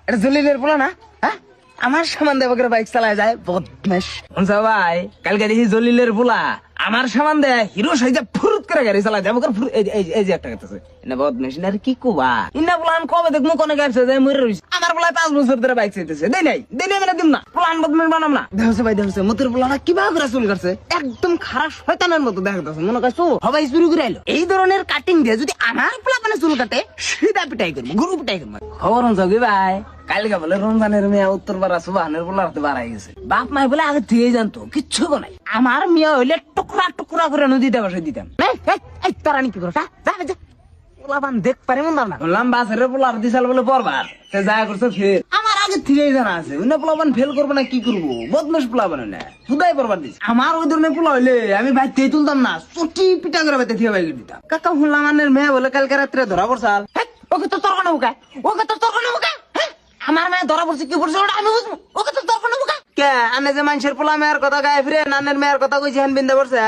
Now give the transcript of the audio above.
এটা জলিলের পোলা না? হ্যাঁ, আমার সামান দেব করে বাইক চালায় যায় বদমাশ। শুনছো ভাই, কালকে দেখি জলিলের পোলা আমার সামান দেয় হিরো সাইজা ফুরুত করে গাড়ি চালায় দেব করে। এই যে একটা কথা না বদমাশ না কি কুবা ইন্না পোলান কবে দেখ মুখ অনেক আসছে যায় মরে রইছে। আমার পোলায় 5 বছর ধরে বাইক চাইতেছে, দেই নাই মানে দিম না। পোলান বদমাশ বানাম না। দেখছে ভাই, দেখছে মতির পোলাটা কিভাবে করে চুল কাটছে, একদম খারাপ শয়তানের মতো দেখাচ্ছে। মনে করছো সবাই চুরি করে আইলো। এই ধরনের কাটিং দিয়ে যদি আমার পোলা মানে চুল কাটে, সিধা পিটাই করবো, গুরু পিটাই করবো। খবর কি ভাই, কালকে বলে রমজানের মেয়ে উত্তর পাড়া সুবাহানের পোলার বাড়াই গেছে। বাপ মাই বলে আগে দিয়ে জানতো কিচ্ছু নাই। আমার মেয়ে হইলে টুকরা টুকরা করে নদীতে বসে দিতাম। তারা কি করো পোলাপান দেখ পারে মন না বললাম বাসের পোলার দিশাল বলে পরবার সে যা করছে ফের আমার আগে থেকেই জানা আছে। অন্য পোলাপান ফেল করবো না কি করবো, বদমাস পোলাপান না হুদাই পরবার দিচ্ছে। আমার ওই ধরনের পোলা হইলে আমি ভাই তেই তুলতাম না, চুটি পিটা করে বাইতে থেকে বাইক দিতাম। কাকা হুল্লামানের মেয়ে বলে কালকে রাত্রে ধরা পড়ছাল। ওকে তো তর্ক নৌকা, ওকে তো তর্ক নৌকা। আমার মেয়ে ধরা পড়ছে কি পড়ছে ওটা আমি বুঝবো, ওকে তো তর্ক নৌকা। কে আনে যে মানুষের পোলা মেয়ের কথা গায়ে ফিরে নানের মেয়ের কথা কইছি হ্যান বিন্দা পড়ছে।